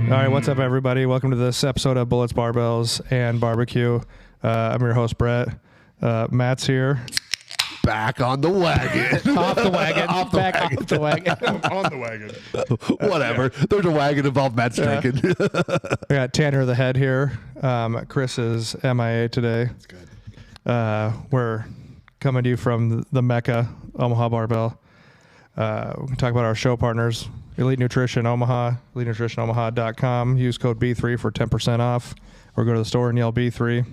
All right, what's up, everybody? Welcome to this episode of Bullets, Barbells, and Barbecue. I'm your host, Brett. Matt's here. Back on the wagon. Off the wagon. Off the wagon. On the wagon. Whatever. There's a wagon involved. Matt's drinking. We got Tanner the head here. Chris is MIA today. That's good. We're coming to you from the Mecca, Omaha Barbell. We can talk about our show partners, Elite Nutrition Omaha, elitenutritionomaha.com. Use code B3 for 10% off, or go to the store and yell B3.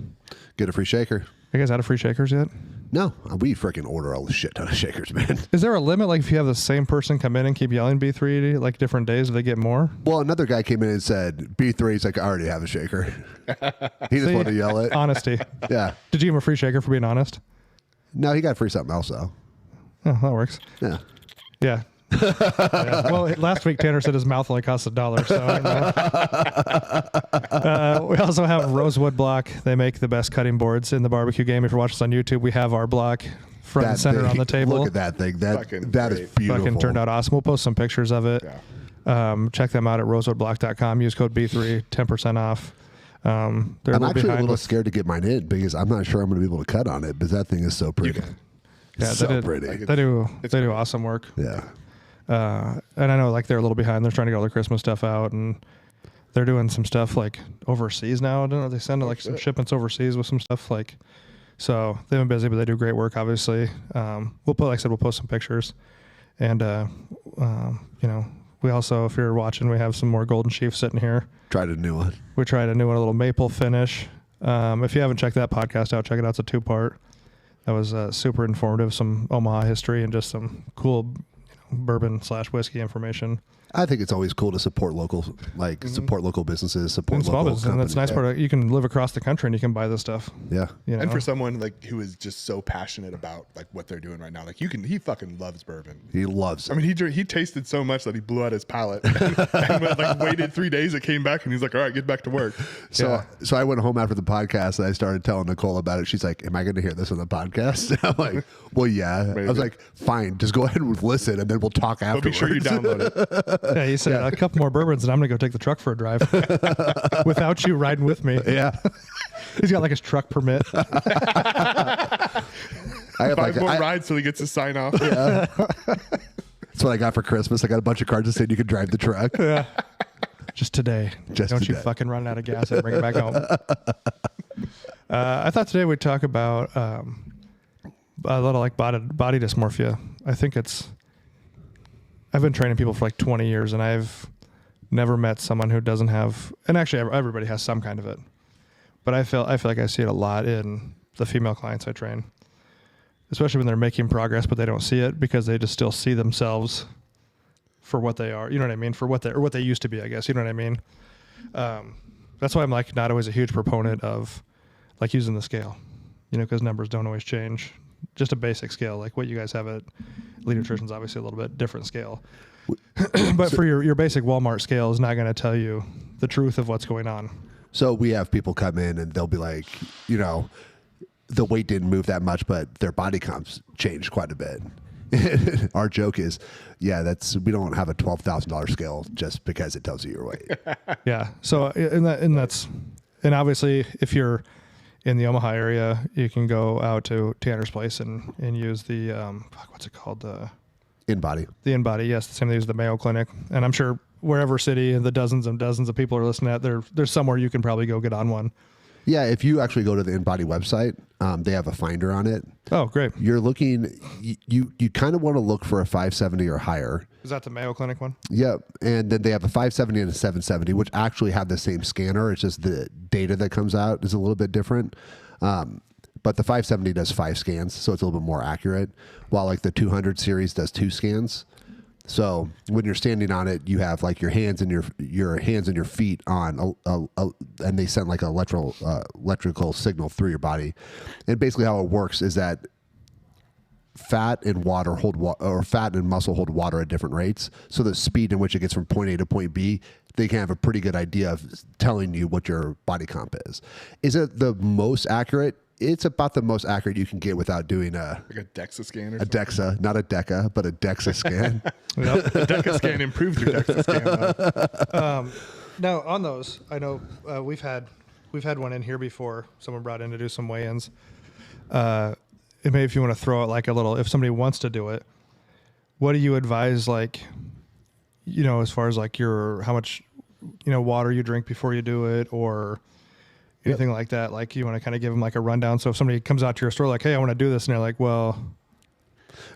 Get a free shaker. You guys out of free shakers yet? No, we freaking order a shit ton of shakers, man. Is there a limit? Like if you have the same person come in and keep yelling B3 like different days, do they get more? Well, another guy came in and said B3. He's like, I already have a shaker. He just wanted to yell it. Honesty. Yeah. Did you give him a free shaker for being honest? No, he got free something else though. Oh, that works. Yeah. Yeah. Yeah. Well, last week Tanner said his mouth only costs $1, so I don't know. We also have Rosewood Block. They make the best cutting boards in the barbecue game. If you're watching us on YouTube, we have our block front and center on the table. Look at that thing. That is great. beautiful. Fucking turned out awesome. We'll post some pictures of it. Yeah. Check them out at rosewoodblock.com. Use code B3, 10% off. I'm actually a little scared to get mine in because I'm not sure I'm going to be able to cut on it, but that thing is so pretty. Yeah, so pretty. They do awesome work. Yeah. And I know like they're a little behind. They're trying to get all their Christmas stuff out, and they're doing some stuff like overseas now. I don't know. They send like some shipments overseas with some stuff like. So they've been busy, but they do great work. Obviously, we'll post some pictures, and we also, if you're watching, we have some more Golden Chief sitting here. Tried a new one. We tried a new one, a little maple finish. If you haven't checked that podcast out, check it out. It's a 2-part. That was super informative. Some Omaha history and just some cool bourbon/whiskey information. I think it's always cool to support local, support local businesses, support small local business. And that's companies. the nice part. You can live across the country and you can buy this stuff. Yeah. You know? And for someone like who is just so passionate about like what they're doing right now, like he fucking loves bourbon. He loves it. I mean, he tasted so much that he blew out his palate and waited 3 days. It came back and he's like, all right, get back to work. So I went home after the podcast and I started telling Nicole about it. She's like, am I going to hear this on the podcast? I'm like, well, yeah. Maybe. I was like, fine, just go ahead and listen and then we'll talk But afterwards. be sure you download it. Yeah, he said a couple more bourbons and I'm going to go take the truck for a drive without you riding with me. Yeah. He's got like his truck permit. I have 5 more rides till he gets his sign off. Yeah. That's what I got for Christmas. I got a bunch of cards that said you could drive the truck. Yeah. Just today. Just Don't today. you fucking run out of gas and bring it back home. I thought today we'd talk about a little like body dysmorphia. I think I've been training people for like 20 years and I've never met someone who doesn't have, and actually everybody has some kind of it, but I feel like I see it a lot in the female clients I train, especially when they're making progress, but they don't see it because they just still see themselves for what they are. You know what I mean? For what they used to be, I guess. You know what I mean? That's why I'm like not always a huge proponent of like using the scale, because numbers don't always change. Just a basic scale, like what you guys have at Elite Nutrition is obviously a little bit different scale. But for your basic Walmart scale is not going to tell you the truth of what's going on. So we have people come in and they'll be like, the weight didn't move that much, but their body comps changed quite a bit. Our joke is, we don't have a $12,000 scale just because it tells you your weight. Yeah. So and obviously if you're in the Omaha area, you can go out to Tanner's place and use the what's it called? The InBody. The InBody, yes, the same they use the Mayo Clinic. And I'm sure wherever city the dozens and dozens of people are listening at, there's somewhere you can probably go get on one. Yeah, if you actually go to the InBody website, they have a finder on it. Oh, great. You're looking, you kind of want to look for a 570 or higher. Is that the Mayo Clinic one? Yep. And then they have a 570 and a 770, which actually have the same scanner. It's just the data that comes out is a little bit different. But the 570 does 5 scans, so it's a little bit more accurate, while like the 200 series does 2 scans. So when you're standing on it, you have like your hands and your hands and your feet on, and they send like an electrical signal through your body. And basically how it works is that fat and water or fat and muscle hold water at different rates. So the speed in which it gets from point A to point B, they can have a pretty good idea of telling you what your body comp is. Is it the most accurate? It's about the most accurate you can get without doing like a DEXA scan or a something? DEXA, not a DECA, but a DEXA scan. Yep. The DEXA scan improves your DEXA scan, though. Now on those, I know we've had one in here before. Someone brought in to do some weigh-ins. Maybe if you want to throw it like a little, if somebody wants to do it, what do you advise? Like, as far as like how much, water you drink before you do it, or anything like that. Like you want to kind of give them like a rundown. So if somebody comes out to your store like, hey, I want to do this, and they're like, well.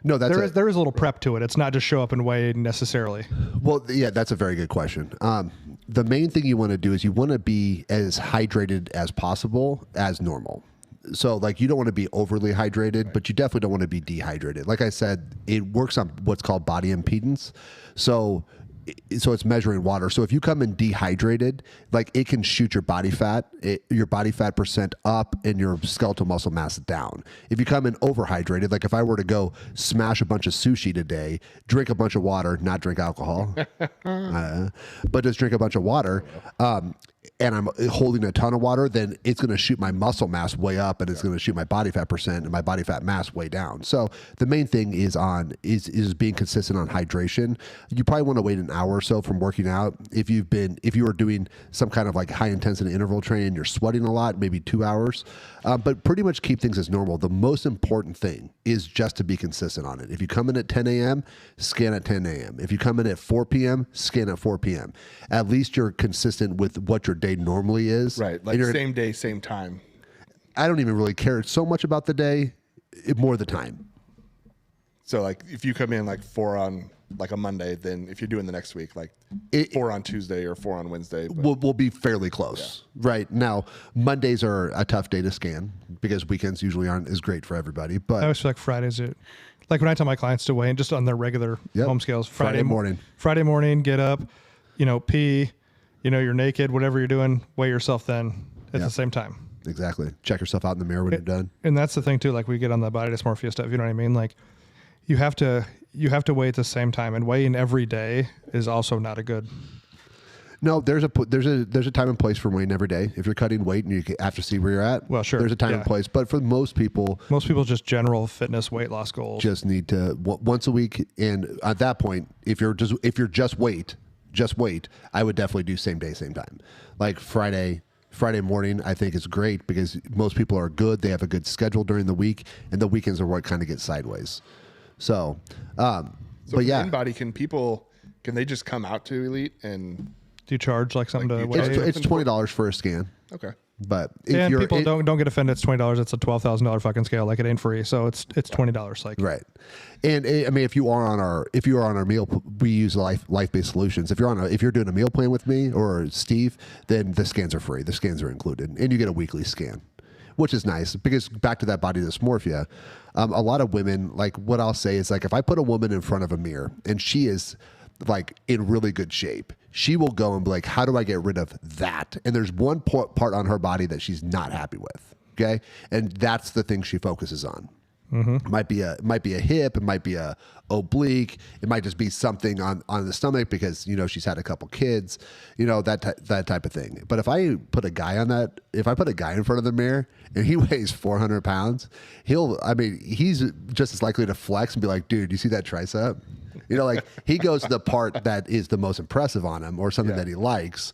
No, there is a little prep to it. It's not just show up and weigh necessarily. Well, yeah, that's a very good question. The main thing you want to do is you want to be as hydrated as possible as normal. So like you don't want to be overly hydrated, but you definitely don't want to be dehydrated. Like I said, it works on what's called body impedance. So it's measuring water. So if you come in dehydrated, like it can shoot your body fat percent up and your skeletal muscle mass down. If you come in overhydrated, like if I were to go smash a bunch of sushi today, drink a bunch of water, not drink alcohol, but just drink a bunch of water, and I'm holding a ton of water, then it's going to shoot my muscle mass way up, and it's going to shoot my body fat percent and my body fat mass way down. So the main thing is being consistent on hydration. You probably want to wait an hour or so from working out. If you were doing some kind of like high intensity interval training, you're sweating a lot, maybe 2 hours, but pretty much keep things as normal. The most important thing is just to be consistent on it. If you come in at 10 a.m., scan at 10 a.m. If you come in at 4 p.m., scan at 4 p.m. At least you're consistent with what your day normally is. Right. Like same day, same time. I don't even really care so much about the day, more the time. So like if you come in like 4 on like a Monday, then if you're doing the next week, like 4 on Tuesday or 4 on Wednesday. We'll be fairly close. Yeah. Right. Now, Mondays are a tough day to scan because weekends usually aren't as great for everybody. But I always feel like Fridays are, like when I tell my clients to weigh in just on their regular home scales, Friday morning, get up, pee, you're naked, whatever you're doing, weigh yourself then at the same time. Exactly. Check yourself out in the mirror when you're done. And that's the thing too, like we get on the body dysmorphia stuff, you know what I mean? Like you have to weigh at the same time, and weighing every day is also not a good. No, there's a time and place for weighing every day. If you're cutting weight and you have to see where you're at, well, sure, there's a time and place. But for most people, just general fitness weight loss goals just need to once a week. And at that point, if you're just weight, I would definitely do same day, same time. Like Friday morning, I think is great because most people are good. They have a good schedule during the week, and the weekends are what kind of get sideways. So, but yeah, InBody, can they just come out to Elite and do you charge like something to weigh? It's $20 for a scan. Okay. But if people don't get offended, it's $20. It's a $12,000 fucking scale. Like it ain't free, so it's $20. Like right. And I mean, if you are on our meal, we use life-based solutions. If you're doing a meal plan with me or Steve, then the scans are free. The scans are included, and you get a weekly scan, which is nice because back to that body dysmorphia, a lot of women, like what I'll say is like if I put a woman in front of a mirror and she is like in really good shape, she will go and be like, how do I get rid of that? And there's one part on her body that she's not happy with. Okay. And that's the thing she focuses on. Mm-hmm. It might be a hip. It might be a oblique. It might just be something on the stomach because, she's had a couple kids, that type of thing. But if I put a guy in front of the mirror and he weighs 400 pounds, he's just as likely to flex and be like, dude, you see that tricep? Like he goes to the part that is the most impressive on him or something that he likes.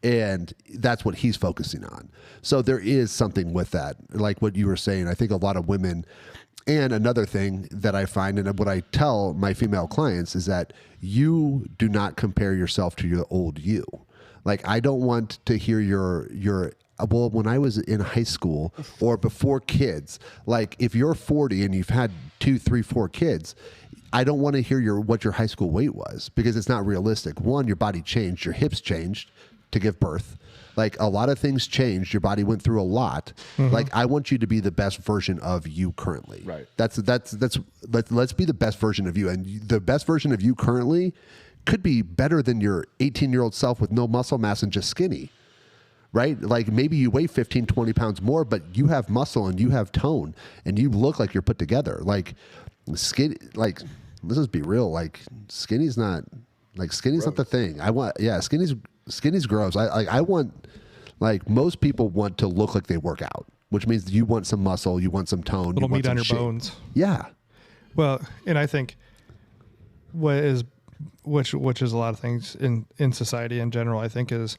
And that's what he's focusing on. So there is something with that. Like what you were saying, I think a lot of women, and another thing that I find and what I tell my female clients is that you do not compare yourself to your old you. Like I don't want to hear well, when I was in high school or before kids, like if you're 40 and you've had 2, 3, 4 kids, I don't want to hear what your high school weight was because it's not realistic. One, your body changed, your hips changed to give birth. Like a lot of things changed. Your body went through a lot. Mm-hmm. Like I want you to be the best version of you currently. Right. Let's be the best version of you. And the best version of you currently could be better than your 18-year-old self with no muscle mass and just skinny. Right? Like maybe you weigh 15, 20 pounds more, but you have muscle and you have tone and you look like you're put together. Like skinny, like let's just be real. Like skinny's not the thing. Skinny's gross. I want, like most people want to look like they work out, which means you want some muscle, you want some tone, a little meat on your bones. Yeah. Well, and I think what is which is a lot of things in society in general, I think, is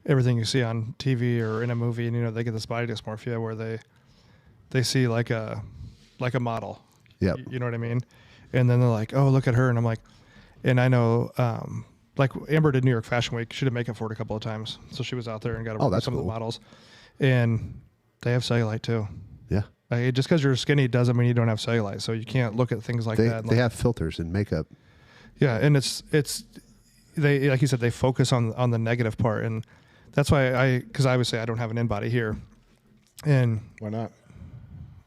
everything you see on TV or in a movie, and you know, they get this body dysmorphia where they see like a model. Yep. You know what I mean? And then they're like, oh, look at her. And I'm like, and I know, like Amber did New York Fashion Week. She did makeup for it a couple of times. So she was out there and got to work with some of the models. And they have cellulite too. Yeah. Like, just because you're skinny doesn't mean you don't have cellulite. So you can't look at things like that. They have filters and makeup. Yeah. And it's they, like you said, they focus on the negative part. And that's why because I would say I don't have an in-body here. And why not?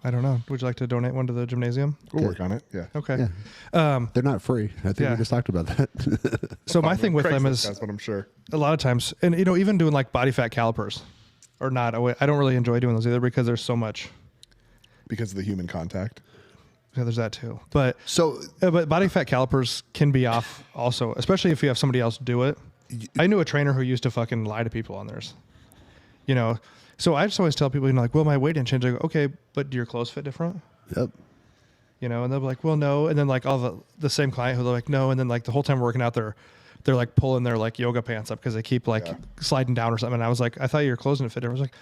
I don't know. Would you like to donate one to the gymnasium? We'll work on it. Yeah. Okay. Yeah. They're not free. I think we just talked about that. So my thing with them is, that's what I'm sure. A lot of times, and you know, even doing like body fat calipers or not, I don't really enjoy doing those either because there's so much. Because of the human contact. Yeah, there's that too. But but body fat calipers can be off also, especially if you have somebody else do it. I knew a trainer who used to fucking lie to people on theirs. You know, so I just always tell people, you know, like, well, my weight didn't change. I go, okay, but do your clothes fit different? Yep. You know, and they'll be like, well, no. And then like all the same client who they're like, no. And then like the whole time we're working out, they're like pulling their like yoga pants up because they keep like sliding down or something. And I was like, I thought your clothes didn't fit different. I was like,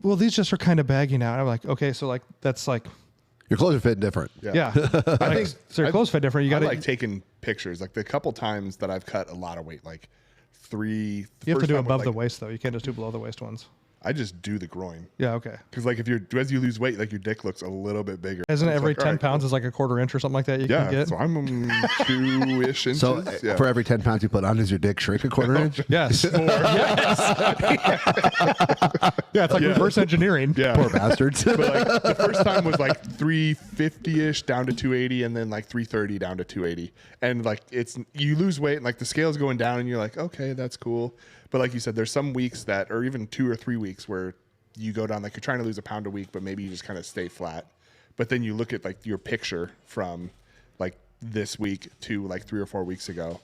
well, these just are kind of baggy now. And I'm like, okay, so like that's like. Your clothes are fitting different. Yeah. I think so. Your clothes fit different. You got to like taking pictures. Like the couple times that I've cut a lot of weight, like three. You have to do above the waist though. You can't just do below the waist ones. I just do the groin. Yeah, okay. Because like as you lose weight, like your dick looks a little bit bigger. Isn't it every like, 10 pounds is like a quarter inch or something like that you can get? So I'm 2-ish inches. So for every 10 pounds you put on, does your dick shrink a quarter inch? Yes. Yeah, it's like reverse engineering. Yeah. Poor bastards. But like the first time was like 350-ish down to 280 and then like 330 down to 280. And like you lose weight and like the scale's going down and you're like, okay, that's cool. But like you said, there's some weeks or even 2 or 3 weeks where you go down, like you're trying to lose a pound a week, but maybe you just kind of stay flat. But then you look at like your picture from like this week to like 3 or 4 weeks ago,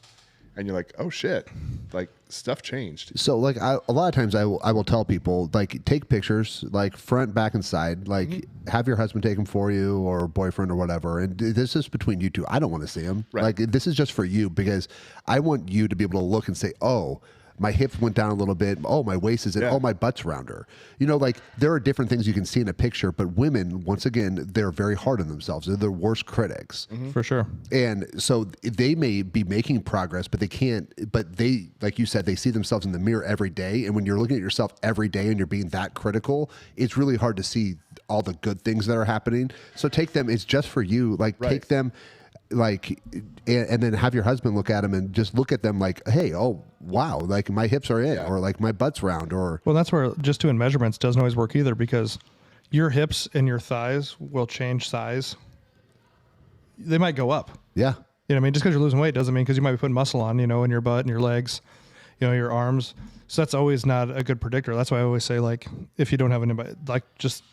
and you're like, oh shit, like stuff changed. So like a lot of times I will tell people, like, take pictures, like front, back, and side, like have your husband take them for you or boyfriend or whatever. And this is between you two. I don't want to see them. Right. Like this is just for you because I want you to be able to look and say, oh, my hips went down a little bit. Oh, my waist is in. Oh, my butt's rounder. You know, like there are different things you can see in a picture, but women, once again, they're very hard on themselves. They're their worst critics. For sure. And so they may be making progress, but they can't, but they, like you said, they see themselves in the mirror every day. And when you're looking at yourself every day and you're being that critical, it's really hard to see all the good things that are happening. So take them, it's just for you. Like take them, like, and then have your husband look at them and just look at them like, hey, oh, wow, like my hips are in, or like my butt's round, or. Well, that's where just doing measurements doesn't always work either because your hips and your thighs will change size. They might go up. Yeah. You know what I mean? Just because you're losing weight doesn't mean because you might be putting muscle on, you know, in your butt and your legs, you know, your arms. So that's always not a good predictor. That's why I always say, like, if you don't have anybody, like just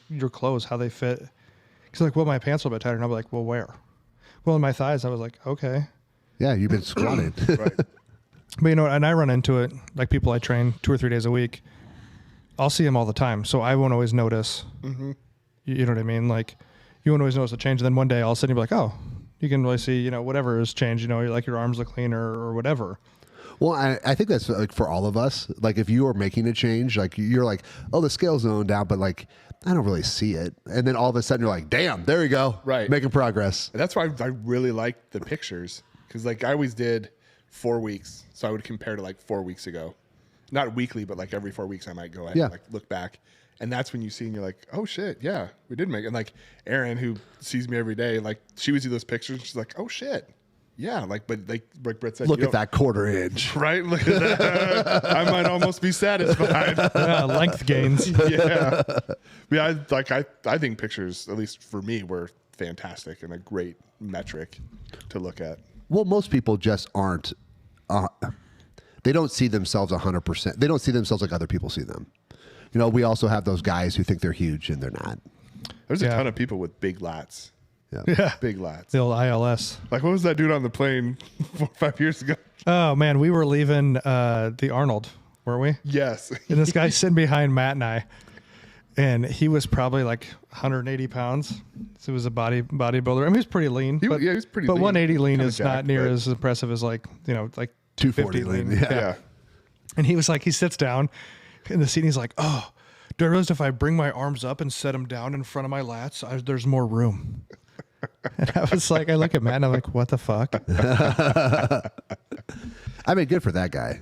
your clothes, how they fit. Because like, well, my pants are a bit tighter. And I'll be like, well, where? Well, in my thighs, I was like, okay. Yeah, you've been squatting. Right. But you know, and I run into it, like people I train 2 or 3 days a week. I'll see them all the time. So I won't always notice. Mm-hmm. You know what I mean? Like you won't always notice a change. And then one day I'll sit and be like, oh, you can really see, you know, whatever has changed, you know, like your arms look cleaner or whatever. Well, I think that's like for all of us. Like if you are making a change, like you're like, oh, the scale's going down, but like I don't really see it. And then all of a sudden you're like, damn, there you go. Right. Making progress. And that's why I really like the pictures. Because like I always did 4 weeks. So I would compare to like 4 weeks ago. Not weekly, but like every 4 weeks I might go ahead and like look back. And that's when you see and you're like, oh shit, yeah, we did make it. And like Erin, who sees me every day, like she would see those pictures. She's like, oh shit. Yeah, like, but like Brett said, look at that quarter inch. Right? Look at that. I might almost be satisfied. Length gains. Yeah. Yeah, I think pictures, at least for me, were fantastic and a great metric to look at. Well, most people just aren't, they don't see themselves 100%. They don't see themselves like other people see them. You know, we also have those guys who think they're huge and they're not. There's a ton of people with big lats. Yeah. Big lats. The old ILS. Like, what was that dude on the plane 4 or 5 years ago? Oh, man. We were leaving the Arnold, weren't we? Yes. And this guy's sitting behind Matt and I. and he was probably like 180 pounds. So he was a bodybuilder. I mean, he was pretty lean. He was pretty but lean. 180 lean Kinda is not jacked, near but- as impressive as like 240 lean. Yeah. Yeah. And he was like, he sits down in the seat and he's like, oh, do I realize if I bring my arms up and set them down in front of my lats, there's more room? And I was like, I look at Matt and I'm like, what the fuck? I mean, good for that guy.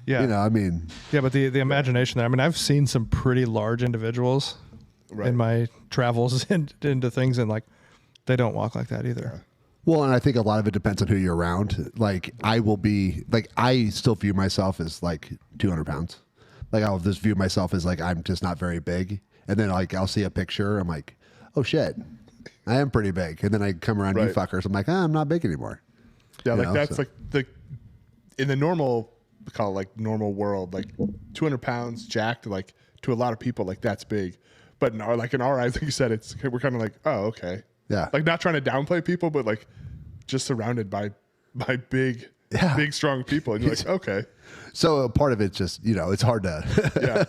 Yeah. You know, I mean, Yeah, but the imagination there, I mean, I've seen some pretty large individuals Right. in my travels into things, and like, they don't walk like that either. well, and I think a lot of it depends on who you're around. Like, I still view myself as like 200 pounds. Like, I'll just view myself as like, I'm just not very big. And then like, I'll see a picture. I'm like, oh shit, I am pretty big. And then I come around you Right. fuckers. I'm like, I'm not big anymore. Yeah, You like know, that's so- like in the normal, we call it like normal world, like 200 pounds jacked, like to a lot of people, like that's big. But in our eyes, like you said, we're kind of like, oh, okay. Yeah. Like not trying to downplay people, but like just surrounded by big, Yeah. big, strong people. And you're like, okay. So a part of it's just, you know, it's hard to, Yeah.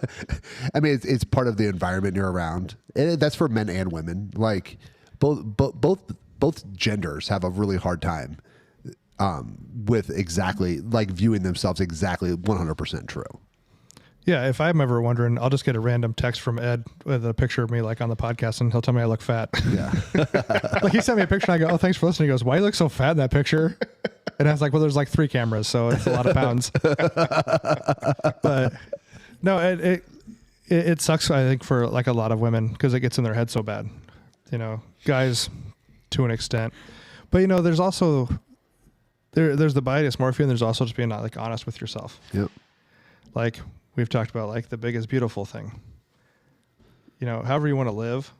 I mean, it's part of the environment you're around. And that's for men and women. Like both genders have a really hard time with exactly like viewing themselves exactly 100% true. Yeah, if I'm ever wondering, I'll just get a random text from Ed with a picture of me like on the podcast, and he'll tell me I look fat. Yeah. Like he sent me a picture, and I go, "Oh, thanks for listening." He goes, "Why do you look so fat in that picture?" And I was like, "Well, there's like 3 cameras, so it's a lot of pounds." But no, it sucks. I think for like a lot of women because it gets in their head so bad. You know, guys to an extent, but you know, there's also there's the body dysmorphia, and there's also just being not like honest with yourself. Yep. Like we've talked about, like the big is beautiful thing. You know, however you want to live,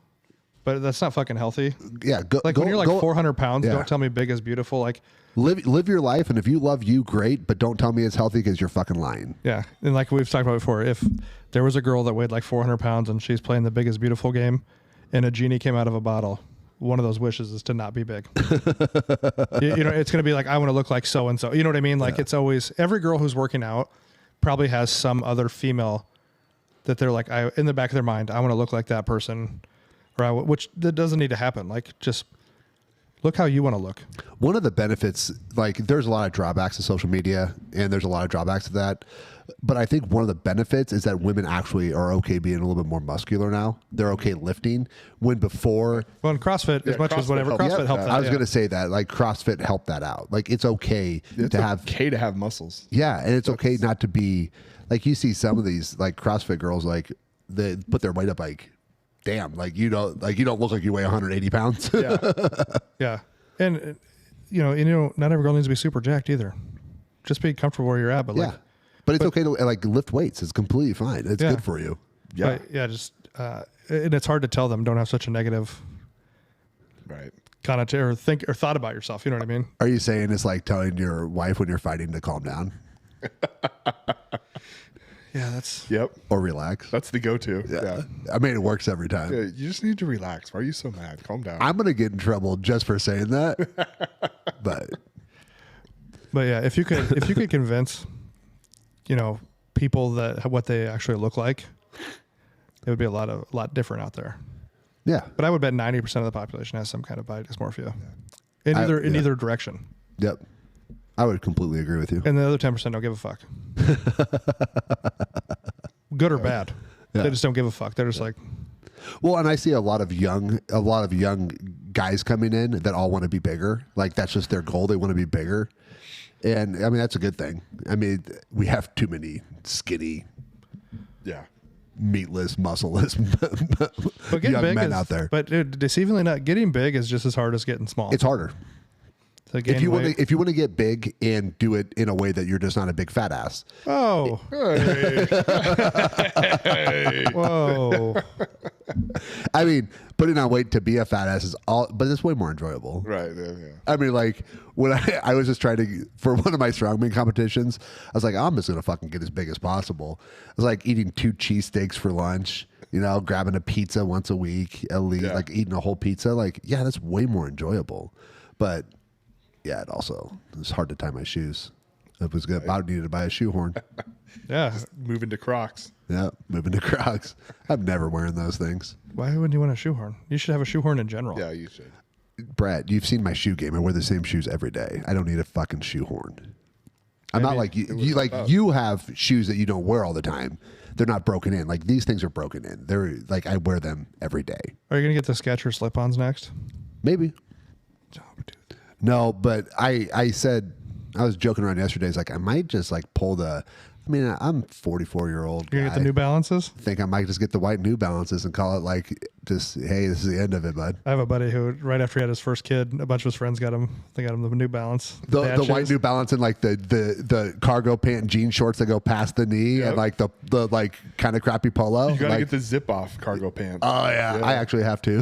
but that's not fucking healthy. Yeah. Like when you're like 400 pounds, Yeah. don't tell me big is beautiful. Like, live your life. And if you love you, great, but don't tell me it's healthy because you're fucking lying. yeah. And like we've talked about before, if there was a girl that weighed like 400 pounds and she's playing the big is beautiful game and a genie came out of a bottle, one of those wishes is to not be big. you know, it's going to be like, I want to look like so-and-so. You know what I mean? Like it's always, every girl who's working out probably has some other female that they're like, in the back of their mind, I want to look like that person, or which that doesn't need to happen. Like just look how you want to look. One of the benefits, like there's a lot of drawbacks to social media and there's a lot of drawbacks to that. But I think one of the benefits is that women actually are okay being a little bit more muscular now. They're okay lifting when before. Well, in CrossFit, as much as CrossFit whatever, helps. CrossFit Yep. helped that. I was yeah. going to say that like CrossFit helped that out. Like it's okay It's to have, okay to have muscles. yeah. And it's okay not to be like, you see some of these like CrossFit girls, like they put their weight up, like, damn, like you don't look like you weigh 180 pounds. Yeah. Yeah. And you know, not every girl needs to be super jacked either. Just be comfortable where you're at. But Yeah. like, But it's okay to like lift weights. It's completely fine. It's Yeah. good for you. Yeah. but, yeah, just, and it's hard to tell them don't have such a negative Right. connotation or think or thought about yourself. You know what I mean? Are you saying it's like telling your wife when you're fighting to calm down Yeah, that's, Yep. or relax? That's the go-to. Yeah. I mean, it works every time. Yeah, you just need to relax. Why are you so mad? Calm down. I'm going to get in trouble just for saying that. But but yeah, if you could convince, you know, people that what they actually look like, it would be a lot different out there. yeah. But I would bet 90% of the population has some kind of body dysmorphia in I- either yeah. direction. Yep. I would completely agree with you. And the other 10% don't give a fuck. Good or bad. Yeah. They just don't give a fuck. They're just like, Well, and I see a lot of young guys coming in that all want to be bigger. Like that's just their goal. They want to be bigger. And I mean, that's a good thing. I mean, we have too many skinny, yeah. meatless, muscleless but getting young big men is, out there. But dude, deceivingly not, getting big is just as hard as getting small. It's harder. To gain If you weight. want to get big and do it in a way that you're just not a big fat ass. Oh, Hey. whoa. I mean, putting on weight to be a fat ass is all, but it's way more enjoyable. Right. Yeah, yeah. I mean, like when I was just trying to, for one of my strongman competitions, I was like, I'm just going to fucking get as big as possible. I was like eating 2 cheesesteaks for lunch, you know, grabbing a pizza once a week, at least, Yeah. like eating a whole pizza. Like, yeah, that's way more enjoyable. But yeah, it's hard to tie my shoes. I was about needed to buy a shoehorn. Yeah. Moving to Crocs. Yeah, moving to Crocs. I'm never wearing those things. Why wouldn't you want a shoehorn? You should have a shoehorn in general. Yeah, you should. Brad, you've seen my shoe game. I wear the same shoes every day. I don't need a fucking shoehorn. I'm not like you. You have shoes that you don't wear all the time. They're not broken in. Like these things are broken in. They're like I wear them every day. Are you gonna get the Skechers slip-ons next? Maybe. Oh, dude. No, but I said I was joking around yesterday. It's like I might just like pull the. I mean, I'm 44-year-old. You're gonna get the New Balances? Think I might just get the white New Balances and call it like just hey, this is the end of it, bud. I have a buddy who right after he had his first kid, a bunch of his friends got him. They got him the New Balance. The badges. white New Balance and like the cargo pant and jean shorts that go past the knee and like the like kind of crappy polo. You gotta like, get the zip off cargo pants. Oh yeah, I actually have to.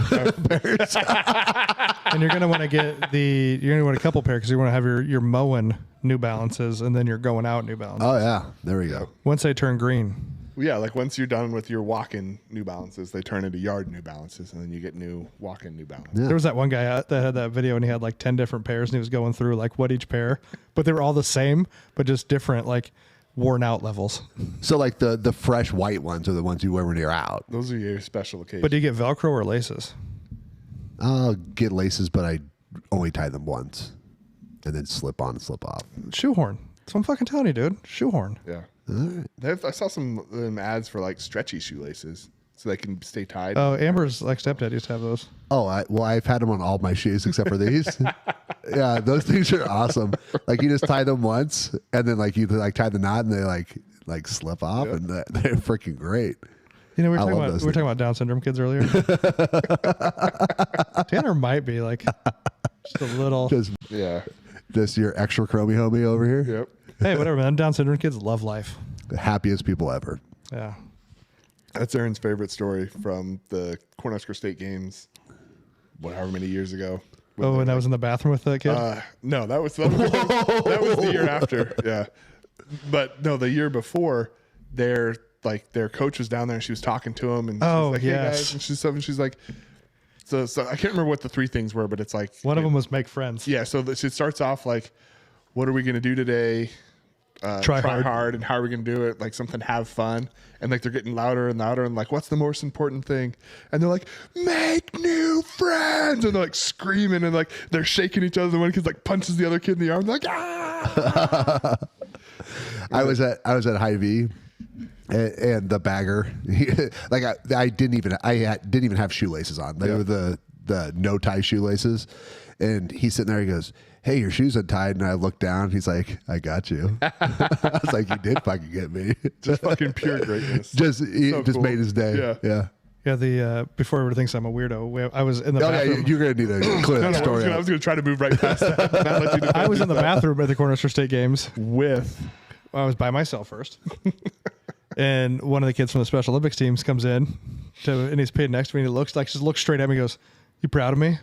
And you're gonna want to get you're gonna want a couple pair because you want to have your mowing New Balances and then you're going out New Balances. Oh yeah, there we go. Once they turn green. Yeah, like once you're done with your walk-in New Balances, they turn into yard New Balances, and then you get new walk-in New Balances. Yeah. There was that one guy that had that video and he had like 10 different pairs and he was going through like what each pair, but they were all the same, but just different like worn out levels. So like the fresh white ones are the ones you wear when you're out. Those are your special occasions. But do you get Velcro or laces? I'll get laces, but I only tie them once, and then slip on and slip off. Shoehorn. That's what I'm fucking telling you, dude. Shoehorn. Yeah. All right. I saw some ads for like stretchy shoelaces so they can stay tied. Oh, Amber's like stepdad used to have those. Oh, I've had them on all my shoes except for these. Yeah, those things are awesome. Like you just tie them once, and then like you like tie the knot, and they like slip off, and they're freaking great. You know, we I were love those talking about Down syndrome kids earlier. Tanner might be like just a little. Just your extra chromie homie over here. Yep. Hey, whatever, man. Down syndrome kids love life. The happiest people ever. Yeah. That's Aaron's favorite story from the Cornhusker State games, however many years ago. Oh, and I was in the bathroom with that kid? No, that was the year after. Yeah. But no, the year before, their coach was down there and she was talking to him and she's like, hey guys, and she's like, so I can't remember what the three things were, but it's like one of them was make friends. Yeah. So it starts off like, what are we going to do today? Try hard. And how are we going to do it? Like something, have fun. And like, they're getting louder and louder and like, what's the most important thing? And they're like, make new friends. And they're like screaming and like, they're shaking each other. The one kid like punches the other kid in the arm. Like, ah. I was at Hy-Vee. And the bagger, like I didn't even have shoelaces on. They were the no tie shoelaces, and he's sitting there. He goes, "Hey, your shoes untied." And I looked down. He's like, "I got you." I was like, "You did fucking get me." Just fucking pure greatness. Just cool. Made his day. Yeah. Yeah, before everybody thinks I'm a weirdo, I was in the bathroom. Yeah, you're going to need to clear that story I was going to try to move right past that. I was in the bathroom at the Cornhusker State games I was by myself first. And one of the kids from the Special Olympics teams comes in and he's paid next to me and he just looks straight at me and goes, "You proud of me?"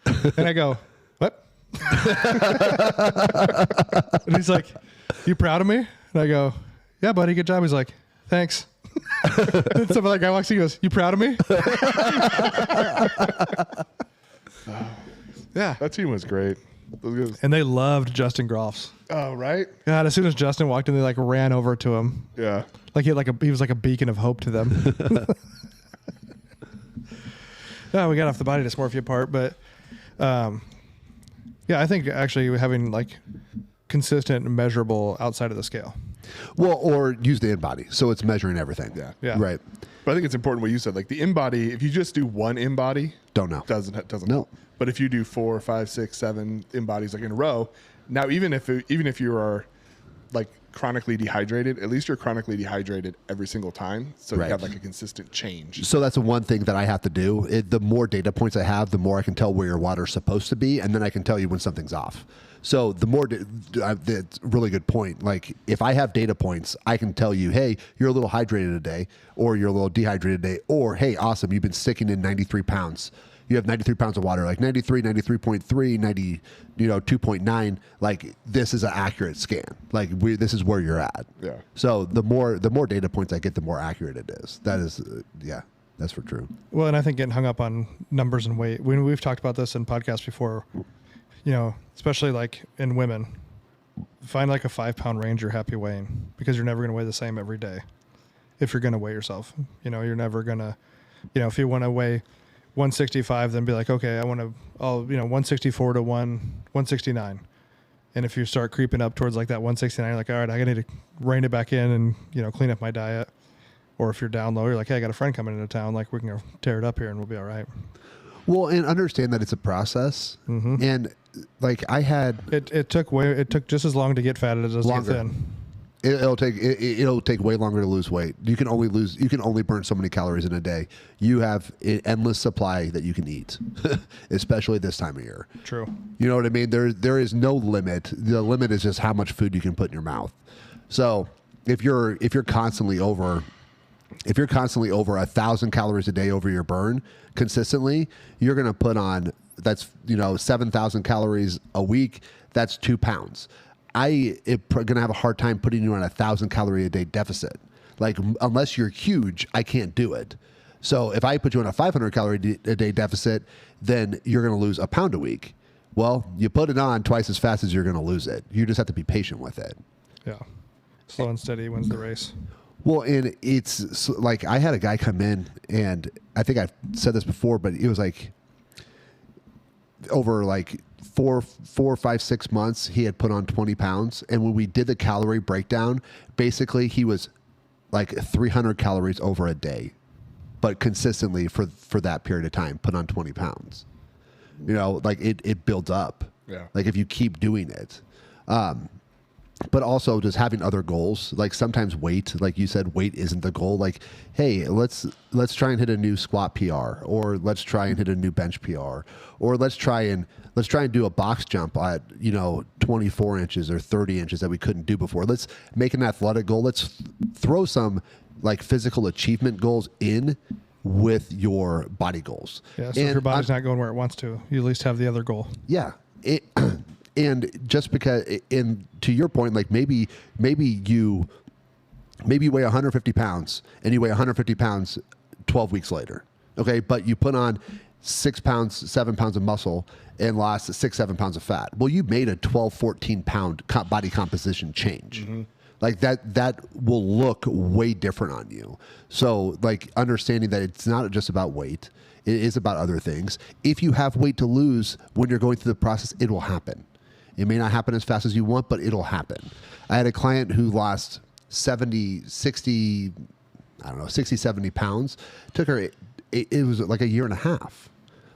And I go, "What?" And he's like, "You proud of me?" And I go, "Yeah, buddy, good job." He's like, "Thanks." And some other guy walks in and goes, "You proud of me?" Yeah. That team was great. And they loved Justin Groffs. Oh, right? God, as soon as Justin walked in, they like ran over to him. Yeah. Like he was like a beacon of hope to them. Yeah, we got off the body dysmorphia part, but yeah, I think actually having like consistent and measurable outside of the scale. Well, or use the in-body, so it's measuring everything. Yeah. Right. But I think it's important what you said. Like the in-body, if you just do one in-body, Don't know. Doesn't No. help. But if you do 4, 5, 6, 7 in-bodies like in a row, now even if you are like chronically dehydrated, at least you're chronically dehydrated every single time. So Right. you have like a consistent change. So that's the one thing that I have to do. The more data points I have, the more I can tell where your water's supposed to be, and then I can tell you when something's off. So the more, that's a really good point. Like if I have data points, I can tell you, hey, you're a little hydrated today, or you're a little dehydrated today, or hey, awesome, you've been sticking in 93 pounds. You have 93 pounds of water, like 93, 93.3, 90, 2.9. Like this is an accurate scan. Like this is where you're at. Yeah. So the more data points I get, the more accurate it is. That is, that's for true. Well, and I think getting hung up on numbers and weight. We've talked about this in podcasts before. Especially like in women, find like a 5-pound range you're happy weighing, because you're never going to weigh the same every day. If you're going to weigh yourself, you're never going to, if you want to weigh 165, then be like, okay, I want to, 164 to 169. And if you start creeping up towards like that 169, you're like, all right, I need to rein it back in and, clean up my diet. Or if you're down low, you're like, hey, I got a friend coming into town. Like, we can go tear it up here and we'll be all right. Well, and understand that it's a process. Mm-hmm. And like I had, it took just as long to get fat as it does to get thin. It'll take way longer to lose weight. You can only burn so many calories in a day. You have an endless supply that you can eat, especially this time of year. True. You know what I mean? There is no limit. The limit is just how much food you can put in your mouth. So if you're constantly over 1,000 calories a day over your burn consistently, you're going to put on, that's 7,000 calories a week. That's 2 pounds. I am going to have a hard time putting you on 1,000 calorie a day deficit. Like, unless you're huge, I can't do it. So if I put you on a 500 calorie a day deficit, then you're going to lose a pound a week. Well, you put it on twice as fast as you're going to lose it. You just have to be patient with it. Yeah. Slow and steady wins the race. Well, and it's like I had a guy come in, and I think I've said this before, but it was like over like 4, 5, 6 months, he had put on 20 pounds. And when we did the calorie breakdown, basically he was like 300 calories over a day, but consistently for that period of time, put on 20 pounds. Like it builds up. Yeah. Like if you keep doing it. But also just having other goals, like sometimes weight, like you said, weight isn't the goal. Like, hey, let's try and hit a new squat PR, or let's try and hit a new bench PR, or let's try and do a box jump at 24 inches or 30 inches that we couldn't do before. Let's make an athletic goal. Let's throw some like physical achievement goals in with your body goals. Yeah. So if your body's not going where it wants to, you at least have the other goal. Yeah. And just because, and to your point, like maybe you weigh 150 pounds and you weigh 150 pounds 12 weeks later. Okay. But you put on 6 pounds, 7 pounds of muscle and lost 6, 7 pounds of fat. Well, you made a 12, 14 pound body composition change. Mm-hmm. Like that will look way different on you. So like understanding that it's not just about weight. It is about other things. If you have weight to lose when you're going through the process, it will happen. It may not happen as fast as you want, but it'll happen. I had a client who lost 60, 70 pounds. Took her, it was like a year and a half.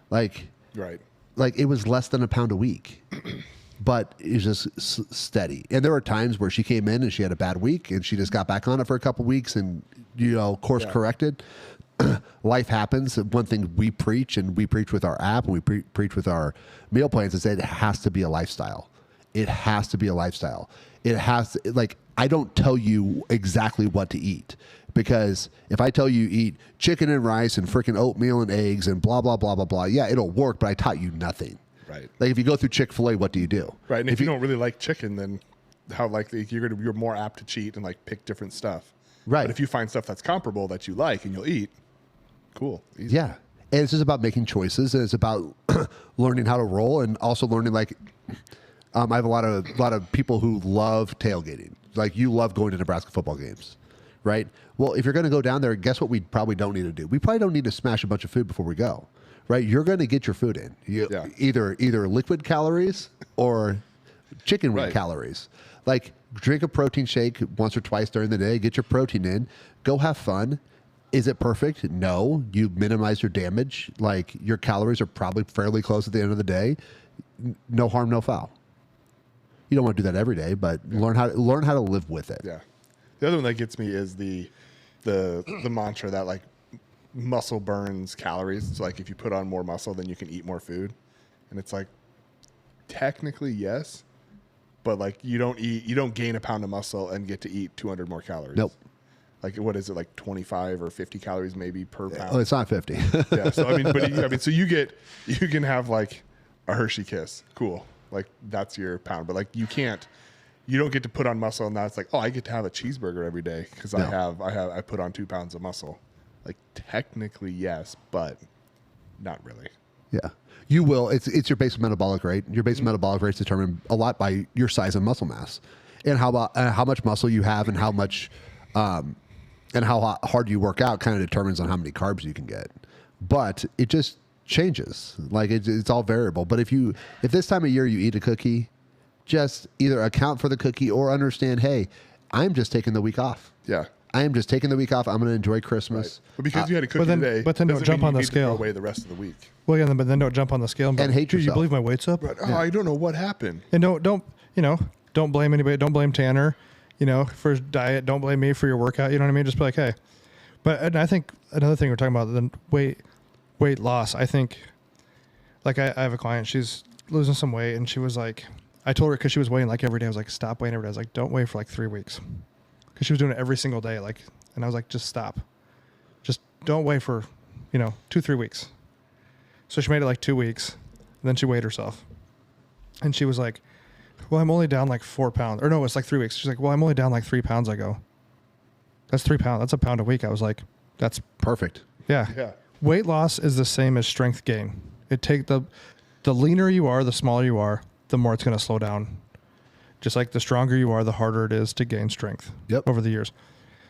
Like it was less than a pound a week. But it's just steady. And there were times where she came in and she had a bad week and she just got back on it for a couple weeks and, course corrected. Life happens. One thing we preach, and we preach with our app and we preach with our meal plans, is that it has to be a lifestyle. It has to be a lifestyle. It has to, like, I don't tell you exactly what to eat, because if I tell you eat chicken and rice and freaking oatmeal and eggs and blah, blah, blah, blah, blah, yeah, it'll work, but I taught you nothing. Right. Like if you go through Chick-fil-A, what do you do? Right. And if you don't really like chicken, then how likely you're more apt to cheat and like pick different stuff. Right. But if you find stuff that's comparable that you like and you'll eat, cool. Easy. Yeah. And it's just about making choices, and it's about learning how to roll, and also learning, like, I have a lot of people who love tailgating. Like, you love going to Nebraska football games, right? Well, if you're going to go down there, guess what we probably don't need to do? We probably don't need to smash a bunch of food before we go, right? You're going to get your food in. Either liquid calories or chicken wing calories. Like, drink a protein shake once or twice during the day, get your protein in, go have fun. Is it perfect? No. You minimize your damage. Like, your calories are probably fairly close at the end of the day. No harm, no foul. You don't want to do that every day, but learn how to live with it. Yeah. The other one that gets me is the mantra that, like, muscle burns calories. It's like if you put on more muscle, then you can eat more food. And it's like, technically yes, but like you don't gain a pound of muscle and get to eat 200 more calories. Nope. Like, what is it, like 25 or 50 calories maybe per pound? Oh, it's not 50. Yeah. So so you can have like a Hershey Kiss. Cool. Like, that's your pound, but like you don't get to put on muscle, and now it's like, oh, I get to have a cheeseburger every day because I put on 2 pounds of muscle. Like, technically yes, but not really. Yeah. You will. It's your basic metabolic rate. Your basic metabolic rate is determined a lot by your size and muscle mass, and how much muscle you have, and how much, and how hard you work out kind of determines on how many carbs you can get. But it just changes. Like it's all variable. But if this time of year you eat a cookie, just either account for the cookie or understand, hey, I'm just taking the week off. Yeah. I am just taking the week off. I'm going to enjoy Christmas. But because you had a cookie today, but then don't doesn't jump mean on you the need to throw scale. away the rest of the week. Well, yeah, but then don't jump on the scale And hate "Dude, you yourself." believe my weight's up? But I don't know what happened. And don't blame anybody. Don't blame Tanner, for his diet. Don't blame me for your workout. You know what I mean? Just be like, hey. And I think another thing we're talking about, the weight loss. I think, like I have a client, she's losing some weight, and she was like, I told her, because she was weighing like every day. I was like, stop weighing every day. I was like, don't weigh for like 3 weeks, because she was doing it every single day. And I was like, just stop. Just don't weigh for, 2-3 weeks. So she made it like 2 weeks, and then she weighed herself, and she was like, well, I'm only down like 4 pounds. Or no, it's like 3 weeks. She's like, well, I'm only down like 3 pounds. I go, that's 3 pounds. That's a pound a week. I was like, that's Perfect. yeah. Yeah. Weight loss is the same as strength gain. The leaner you are, the smaller you are, the more it's going to slow down. Just like the stronger you are, the harder it is to gain strength over the years.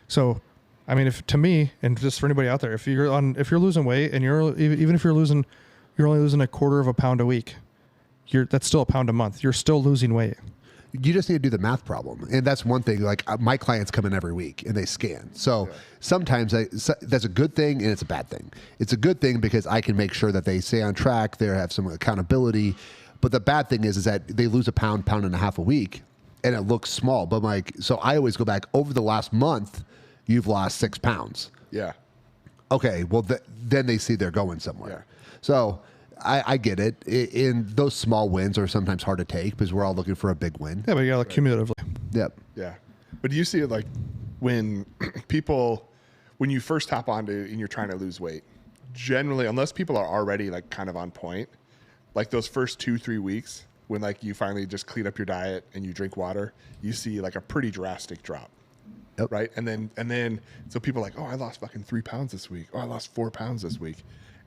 So, I mean, to me, and just for anybody out there, if you're losing weight and even if you're only losing a quarter of a pound a week, that's still a pound a month. You're still losing weight. You just need to do the math problem. And that's one thing. Like my clients come in every week and they scan. So sometimes that's a good thing and it's a bad thing. It's a good thing because I can make sure that they stay on track. They have some accountability. But the bad thing is that they lose a pound and a half a week and it looks small. But so I always go back over the last month, you've lost 6 pounds. Yeah. Okay. Well, then they see they're going somewhere. Yeah. So I get it. In those small wins are sometimes hard to take because we're all looking for a big win. Yeah, but you got to cumulatively. Yep. Yeah. But do you see it like when you first hop onto and you're trying to lose weight, generally, unless people are already like kind of on point, like those first 2-3 weeks when like you finally just clean up your diet and you drink water, you see like a pretty drastic drop. Yep. Right. And then so people are like, oh, I lost fucking 3 pounds this week. Oh, I lost 4 pounds this week.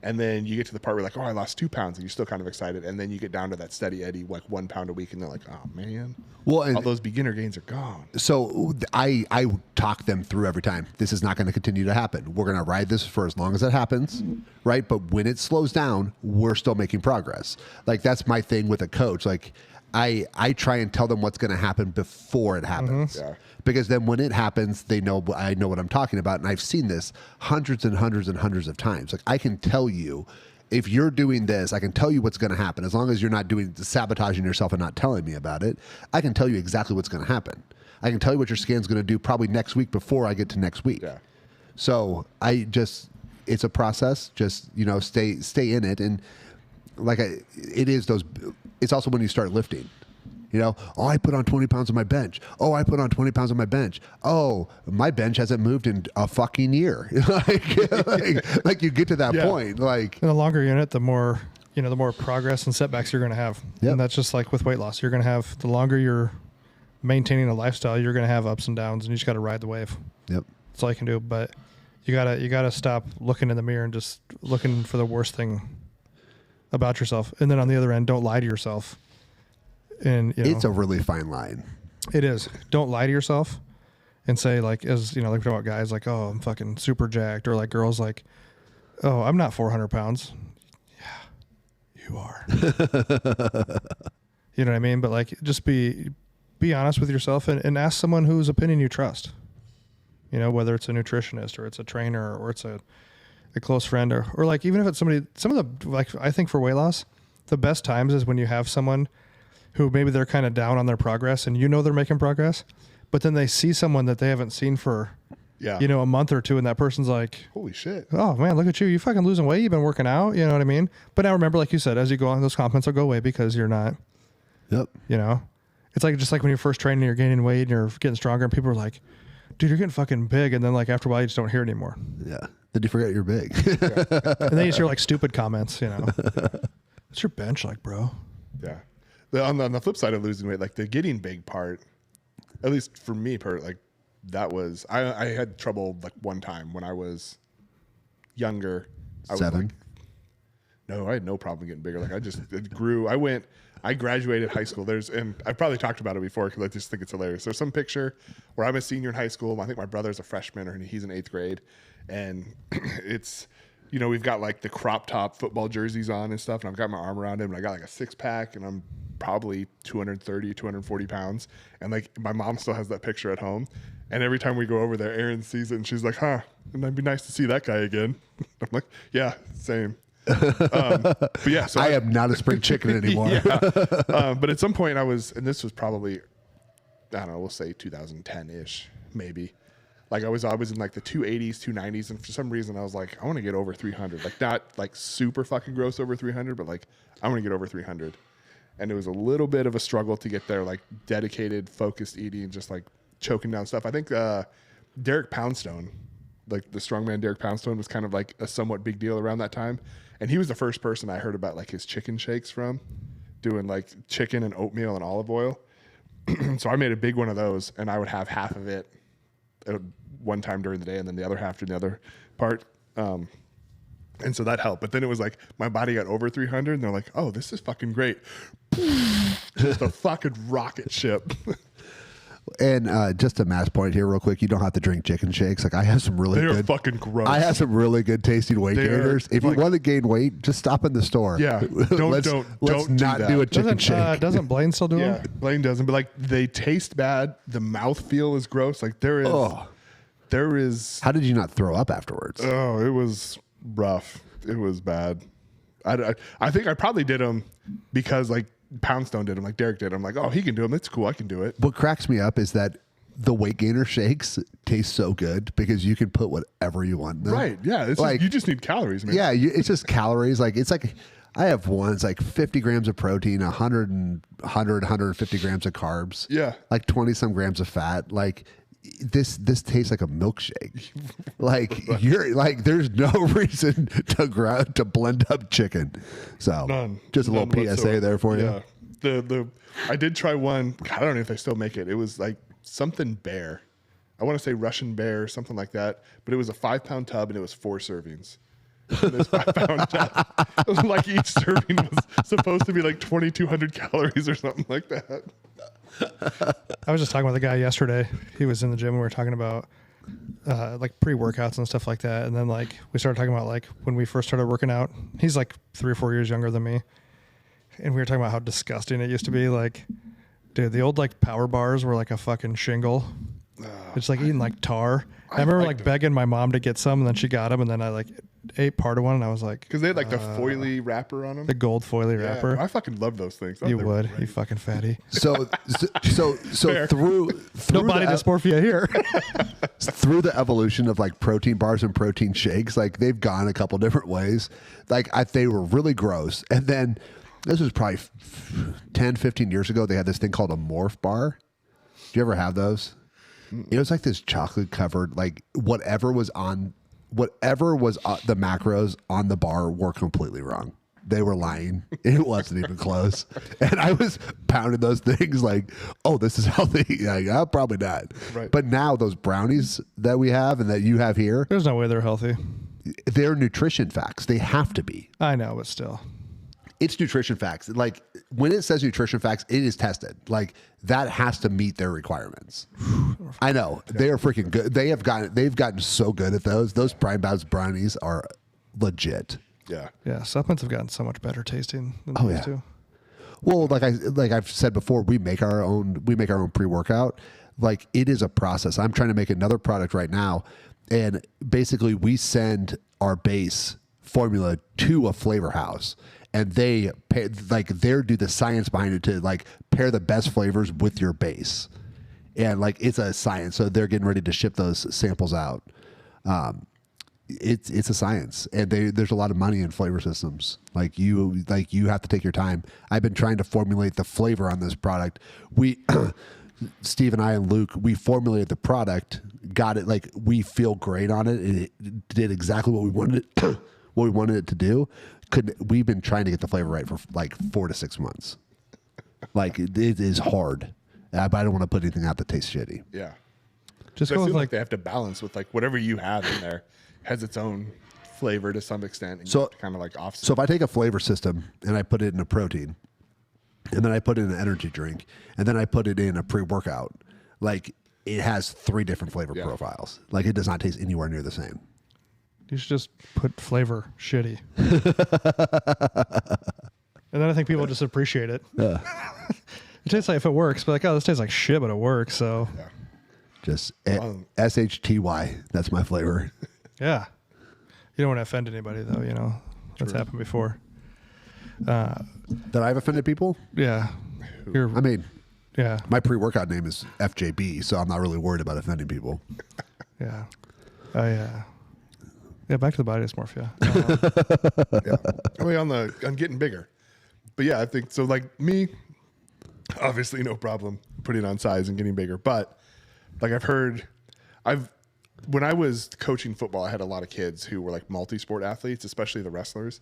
And then you get to the part where like, oh, I lost 2 pounds, and you're still kind of excited. And then you get down to that steady eddy, like 1 pound a week, and they're like, oh man, Well, all those beginner gains are gone. So I talk them through every time. This is not going to continue to happen. We're going to ride this for as long as it happens, right? But when it slows down, we're still making progress. Like that's my thing with a coach. Like I try and tell them what's going to happen before it happens. Yeah. Because then when it happens, I know what I'm talking about. And I've seen this hundreds and hundreds and hundreds of times. Like I can tell you, if you're doing this, I can tell you what's going to happen. As long as you're not sabotaging yourself and not telling me about it, I can tell you exactly what's going to happen. I can tell you what your scan's going to do probably next week before I get to next week. Yeah. So it's a process. Just, stay in it. And it's also when you start lifting. Oh, I put on 20 pounds on my bench. Oh, I put on 20 pounds on my bench. Oh, my bench hasn't moved in a fucking year. like you get to that point. Like, And the longer you're in it, the more progress and setbacks you're going to have. Yep. And that's just like with weight loss. You're going to have, the longer you're maintaining a lifestyle, you're going to have ups and downs, and you just got to ride the wave. yep. That's all you can do. But you gotta stop looking in the mirror and just looking for the worst thing about yourself. And then on the other end, don't lie to yourself. And It's a really fine line. it is. Don't lie to yourself and say like, like we're talking about guys like, oh, I'm fucking super jacked, or like girls like, oh, I'm not 400 pounds. Yeah, you are. You know what I mean? But like, just be honest with yourself and ask someone whose opinion you trust. Whether it's a nutritionist or it's a trainer or it's a close friend or like, even if it's somebody, some of the, like, I think for weight loss, the best times is when you have someone who maybe they're kind of down on their progress and they're making progress, but then they see someone that they haven't seen for, a month or two, and that person's like, holy shit. oh man, look at you. You fucking losing weight. You've been working out. You know what I mean? But now remember, like you said, as you go on, those compliments will go away because you're not, Yep. it's like, just like when you're first training, you're gaining weight and you're getting stronger and people are like, dude, you're getting fucking big. And then like after a while, you just don't hear it anymore. Yeah. Did you forget you're big? And then you hear like stupid comments, what's your bench like, bro? Yeah. On the flip side of losing weight, like the getting big part, at least for me, like that was, I had trouble like one time when I was younger. I 7. was like, No, I had no problem getting bigger. Like it grew. I graduated high school. And I've probably talked about it before because I just think it's hilarious. There's some picture where I'm a senior in high school. I think my brother's a freshman or he's in 8th grade. And it's, we've got like the crop top football jerseys on and stuff. And I've got my arm around him and I got like a 6-pack and I'm probably 230, 240 pounds. And like my mom still has that picture at home. And every time we go over there, Erin sees it and she's like, huh, and it'd be nice to see that guy again. I'm like, yeah, same. But yeah, so I am not a spring chicken anymore. Yeah. But at some point and this was probably, I don't know, we'll say 2010-ish, maybe. Like I was in like the 280s, 290s. And for some reason I was like, I want to get over 300. Like not like super fucking gross over 300, but like I want to get over 300. And it was a little bit of a struggle to get there, like dedicated, focused eating, just like choking down stuff. I think Derek Poundstone, like the strongman Derek Poundstone, was kind of like a somewhat big deal around that time. And he was the first person I heard about like his chicken shakes from, doing like chicken and oatmeal and olive oil. So I made a big one of those and I would have half of it at one time during the day and then the other half during the other part. And so that helped. But then it was like my body got over 300 and they're like, oh, this is fucking great. Just a fucking rocket ship. And just a match point here real quick. You don't have to drink chicken shakes. Like I have some really They're good. fucking gross. I have some really good tasting weight gainers. If you want to gain weight, just stop in the store. Yeah. Let's not do a chicken shake. Doesn't Blaine still do Yeah, them? Blaine doesn't. But like they taste bad. The mouthfeel is gross. Like there is. How did you not throw up afterwards? Oh, it was rough. It was bad. I think I probably did them because like Poundstone did them, like Derek did. I'm like, oh, he can do them. It's cool. I can do it. What cracks me up is that the weight gainer shakes taste so good because you can put whatever you want in them. Right. Yeah. It's like, you just need calories, man. Yeah. It's just calories. Like it's like I have ones like 50 grams of protein, 150 grams of carbs. Yeah. Like 20 some grams of fat. Like this tastes like a milkshake. Like you're like, there's no reason to blend up chicken. So just a little PSA whatsoever. There for you. Yeah. I did try one. I don't know if they still make it. It was like something bear. I want to say Russian bear or something like that. But it was a 5-pound tub and it was 4 servings. In this 5-pound tub. It was like each serving was supposed to be like 2,200 calories or something like that. I was just talking with a guy yesterday. He was in the gym and we were talking about like pre-workouts and stuff like that. And then like we started talking about like when we first started working out. He's like 3 or 4 years younger than me. And we were talking about how disgusting it used to be. Like, dude, the old like power bars were like a fucking shingle. It's like eating like tar. I remember like begging my mom to get some and then she got them and then I like ate part of one and I was like, because they had like the foily wrapper on them, the gold foily wrapper. I fucking love those things. You would, you fucking fatty. So through no body dysmorphia here. Through the evolution of like protein bars and protein shakes, like they've gone a couple different ways. Like they were really gross, and then this was probably 10, 15 years ago. They had this thing called a morph bar. Do you ever have those? It was like this chocolate covered, like whatever was the macros on the bar were completely wrong. They were lying. It wasn't even close. And I was pounding those things like, oh, this is healthy. Like, oh, probably not. Right. But now those brownies that we have and that you have here, there's no way they're healthy. They're nutrition facts. They have to be. I know, but still. It's nutrition facts. Like when it says nutrition facts, it is tested. Like that has to meet their requirements. I know they are freaking good. They've gotten so good at those. Those Prime Bounce brownies are legit. Yeah. Yeah. Supplements have gotten so much better tasting than they used to. Well, like I've said before, we make our own pre-workout. Like it is a process. I'm trying to make another product right now, and basically we send our base formula to a flavor house. And they do the science behind it to like pair the best flavors with your base, and like it's a science. So they're getting ready to ship those samples out. It's a science, and there's a lot of money in flavor systems. Like you have to take your time. I've been trying to formulate the flavor on this product. Steve and I and Luke, we formulated the product, got it. Like we feel great on it. It did exactly what we wanted it. What we wanted it to do. We've been trying to get the flavor right for like 4 to 6 months. Like it is hard, but I don't want to put anything out that tastes shitty. Yeah, just go with like they have to balance with like whatever you have in there has its own flavor to some extent. And So- you have to kind of like offset. So if I take a flavor system and I put it in a protein, and then I put it in an energy drink, and then I put it in a pre-workout, like it has 3 different flavor profiles. Like it does not taste anywhere near the same. You should just put flavor shitty. And then I think people just appreciate it. It tastes like if it works, but like, oh, this tastes like shit, but it works. So Just SHTY. That's my flavor. yeah, you don't want to offend anybody though. You know, that's happened before. That I've offended people? Yeah, I mean, yeah, my pre-workout name is FJB, so I'm not really worried about offending people. yeah. Yeah, back to the body dysmorphia. I mean, on getting bigger. But yeah, I think so. Like me, obviously no problem putting on size and getting bigger. But like when I was coaching football, I had a lot of kids who were like multi-sport athletes, especially the wrestlers,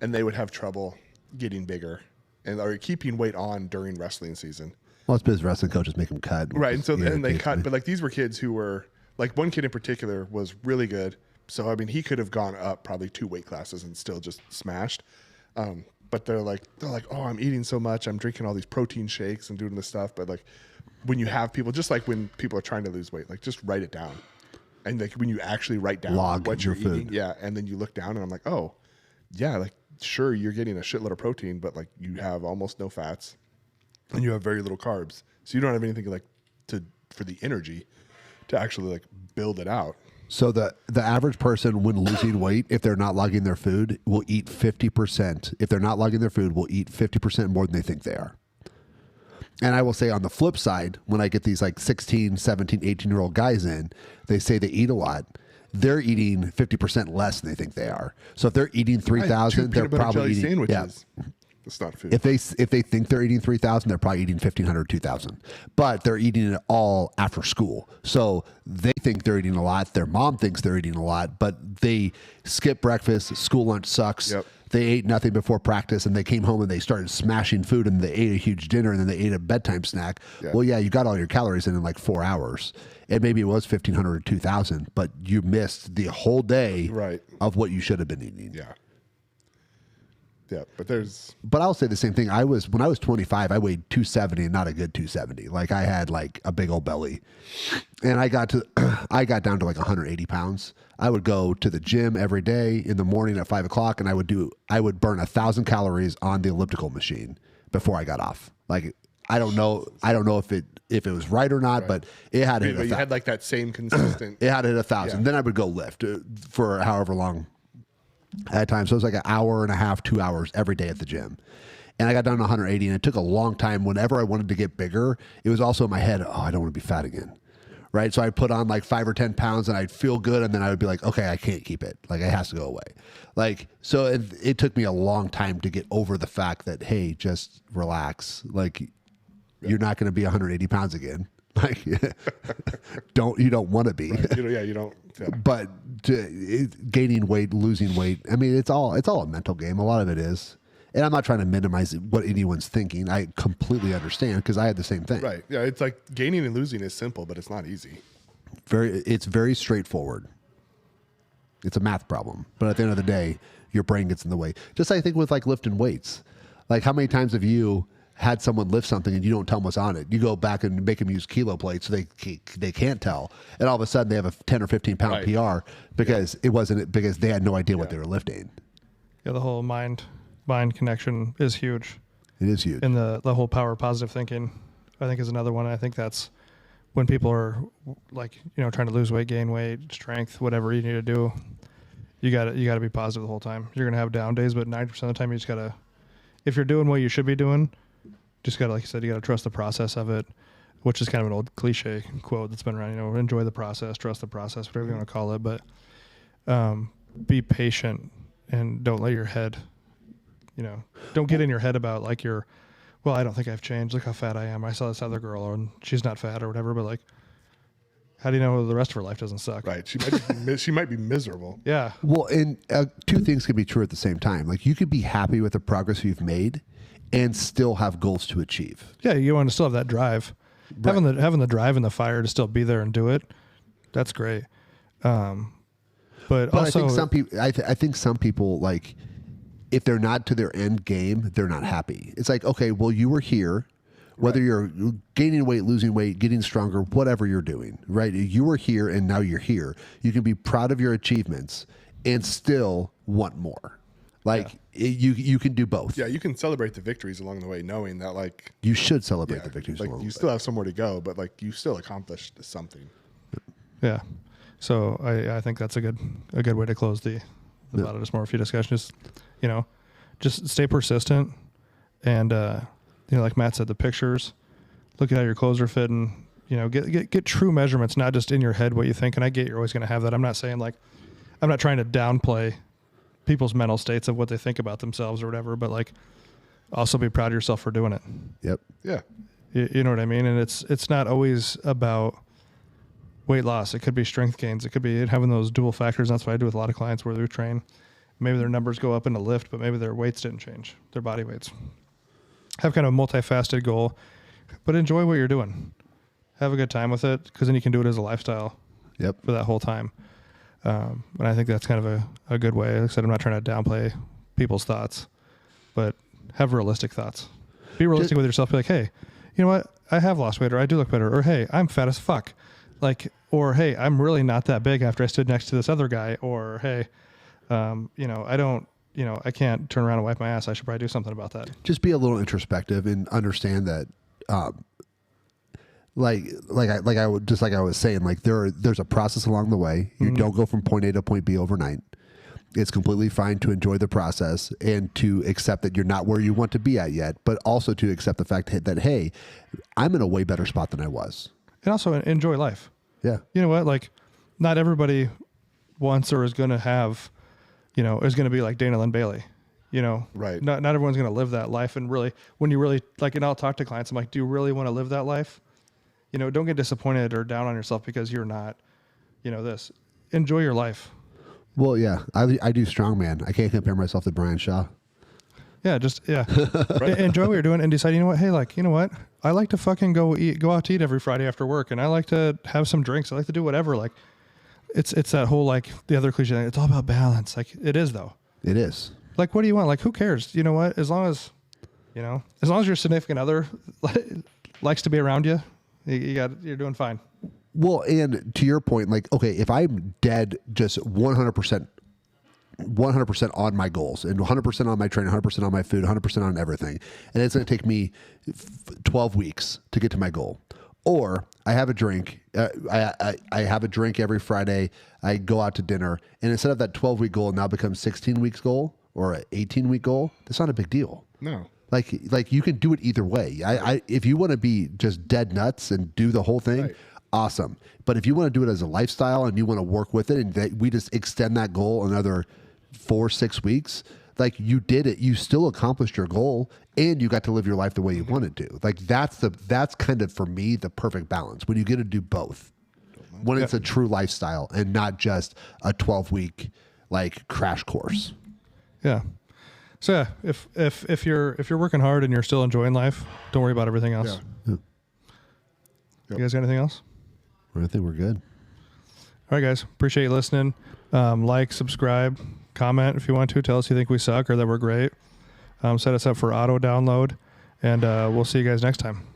and they would have trouble getting bigger and or keeping weight on during wrestling season. Well, it's because wrestling coaches make them cut. Right. And so and they cut, me. but like these were kids who were like one kid in particular was really good. So, I mean, he could have gone up probably 2 weight classes and still just smashed. But they're like, oh, I'm eating so much. I'm drinking all these protein shakes and doing this stuff. But like when you have people, just like when people are trying to lose weight, like just write it down. And like when you actually write down Log what you're your food. eating. Yeah. And then you look down and I'm like, oh, yeah, like sure, you're getting a shitload of protein, but like you have almost no fats and you have very little carbs. So you don't have anything like for the energy to actually like build it out. So the average person when losing weight, if they're not logging their food, will eat 50%. If they're not logging their food, will eat 50% more than they think they are. And I will say on the flip side, when I get these like 16, 17, 18-year-old guys in, they say they eat a lot. They're eating 50% less than they think they are. So if they're eating 3,000, they're probably eating sandwiches. Yeah. It's not food. If they think they're eating 3,000, they're probably eating 1,500, 2,000. But they're eating it all after school. So they think they're eating a lot. Their mom thinks they're eating a lot, but they skip breakfast. School lunch sucks. Yep. They ate nothing before practice, and they came home and they started smashing food, and they ate a huge dinner, and then they ate a bedtime snack. Yeah. Well, yeah, you got all your calories in like 4 hours. And maybe it was 1,500 or 2,000, but you missed the whole day of what you should have been eating. Yeah. Yeah, but I'll say the same thing. When I was 25, I weighed 270 and not a good 270. Like I had like a big old belly, and I got down to like 180 pounds. I would go to the gym every day in the morning at 5 o'clock, and I would burn 1,000 calories on the elliptical machine before I got off. Like I don't know if it was right or not, but it had to hit. But you had like that same consistent. It had to hit 1,000. Yeah. Then I would go lift for however long. At times, so it was like an hour and a half, 2 hours every day at the gym. And I got down to 180, and it took a long time. Whenever I wanted to get bigger, it was also in my head, oh, I don't want to be fat again. Right? So I'd put on like 5 or 10 pounds, and I'd feel good, and then I would be like, okay, I can't keep it. Like, it has to go away. Like, so it took me a long time to get over the fact that, hey, just relax. Like, you're not going to be 180 pounds again. Like, you don't want to be. Right. You don't. Yeah. But gaining weight, losing weight, I mean, it's all a mental game. A lot of it is. And I'm not trying to minimize what anyone's thinking. I completely understand because I had the same thing. Right. Yeah. It's like gaining and losing is simple, but it's not easy. It's very straightforward. It's a math problem. But at the end of the day, your brain gets in the way. Just I think with like lifting weights. Like how many times have you had someone lift something and you don't tell them what's on it? You go back and make them use kilo plates so they can't tell. And all of a sudden they have a 10 or 15 pound PR because because they had no idea what they were lifting. Yeah, the whole mind connection is huge. It is huge. And the whole power of positive thinking, I think, is another one. I think that's when people are like, trying to lose weight, gain weight, strength, whatever you need to do. You got to be positive the whole time. You're going to have down days, but 90% of the time you just got to, if you're doing what you should be doing, just got to, like you said, you got to trust the process of it, which is kind of an old cliche quote that's been around, enjoy the process, trust the process, whatever you want to call it. But be patient and don't let your head, don't get in your head about like I don't think I've changed. Look how fat I am. I saw this other girl and she's not fat or whatever, but like, how do you know the rest of her life doesn't suck? Right. She might be miserable. Yeah. Well, and two things can be true at the same time. Like you could be happy with the progress you've made and still have goals to achieve. Yeah, you want to still have that drive. Right. Having the drive and the fire to still be there and do it, that's great. But But also, I think some people, I think some people, like, if they're not to their end game, they're not happy. It's like, okay, well, you were here, whether you're gaining weight, losing weight, getting stronger, whatever you're doing, right? You were here and now you're here. You can be proud of your achievements and still want more. Like, you can do both. Yeah, you can celebrate the victories along the way, knowing that, like, You should celebrate the victories. like along you the way. still have somewhere to go, but like you still accomplished something. yeah. So I think that's a good way to close the body dysmorphia discussion. Is, just stay persistent, and like Matt said, the pictures, look at how your clothes are fitting. Get true measurements, not just in your head what you think. And I get you're always going to have that. I'm not saying I'm not trying to downplay people's mental states of what they think about themselves or whatever, but like also be proud of yourself for doing it. Yep. Yeah. You know what I mean? And it's not always about weight loss. It could be strength gains. It could be having those dual factors. That's what I do with a lot of clients where they train. Maybe their numbers go up in a lift, but maybe their weights didn't change, their body weights. Have kind of a multifaceted goal, but enjoy what you're doing. Have a good time with it, because then you can do it as a lifestyle. Yep. For that whole time. And I think that's kind of a good way. Like I said, I'm not trying to downplay people's thoughts, but have realistic thoughts. Be realistic with yourself. Be like, hey, you know what? I have lost weight, or I do look better, or hey, I'm fat as fuck. Like, or hey, I'm really not that big after I stood next to this other guy, or hey, I don't, I can't turn around and wipe my ass. I should probably do something about that. Just be a little introspective and understand that, like I was saying, like there's a process along the way. You don't go from point A to point B overnight. It's completely fine to enjoy the process and to accept that you're not where you want to be at yet, but also to accept the fact that, hey, I'm in a way better spot than I was. And also enjoy life. Yeah. You know what? Like, not everybody wants or is going to have, is going to be like Dana Lynn Bailey. Right. Not everyone's going to live that life. And really, when you really and I'll talk to clients, I'm like, do you really want to live that life? Don't get disappointed or down on yourself because you're not, this. Enjoy your life. Well, yeah, I do strongman. I can't compare myself to Brian Shaw. Yeah, enjoy what you're doing and decide, hey, what? I like to fucking go out to eat every Friday after work, and I like to have some drinks. I like to do whatever. Like, it's that whole, like, the other cliche thing. It's all about balance. Like, it is though. It is. Like, what do you want? Like, who cares? You know what? As long as your significant other likes to be around you, you're doing fine. Well, and to your point, like, okay, if I'm dead just 100% on my goals and 100% on my training, 100% on my food, 100% on everything, and it's going to take me 12 weeks to get to my goal, or I have a drink, I have a drink every Friday, I go out to dinner, and instead of that 12-week goal now becomes 16 weeks goal or an 18-week goal, that's not a big deal. No. Like you can do it either way. If you want to be just dead nuts and do the whole thing, awesome. But if you want to do it as a lifestyle and you want to work with it, and we just extend that goal another 4-6 weeks, like, you did it. You still accomplished your goal, and you got to live your life the way you wanted to. Like, that's kind of, for me, the perfect balance when you get to do both. When it's a true lifestyle and not just a 12-week like crash course. Yeah. So yeah, if you're working hard and you're still enjoying life, don't worry about everything else. Yeah. You guys got anything else? I think we're good. All right, guys. Appreciate you listening. Like, subscribe, comment if you want to. Tell us you think we suck or that we're great. Set us up for auto download, and we'll see you guys next time.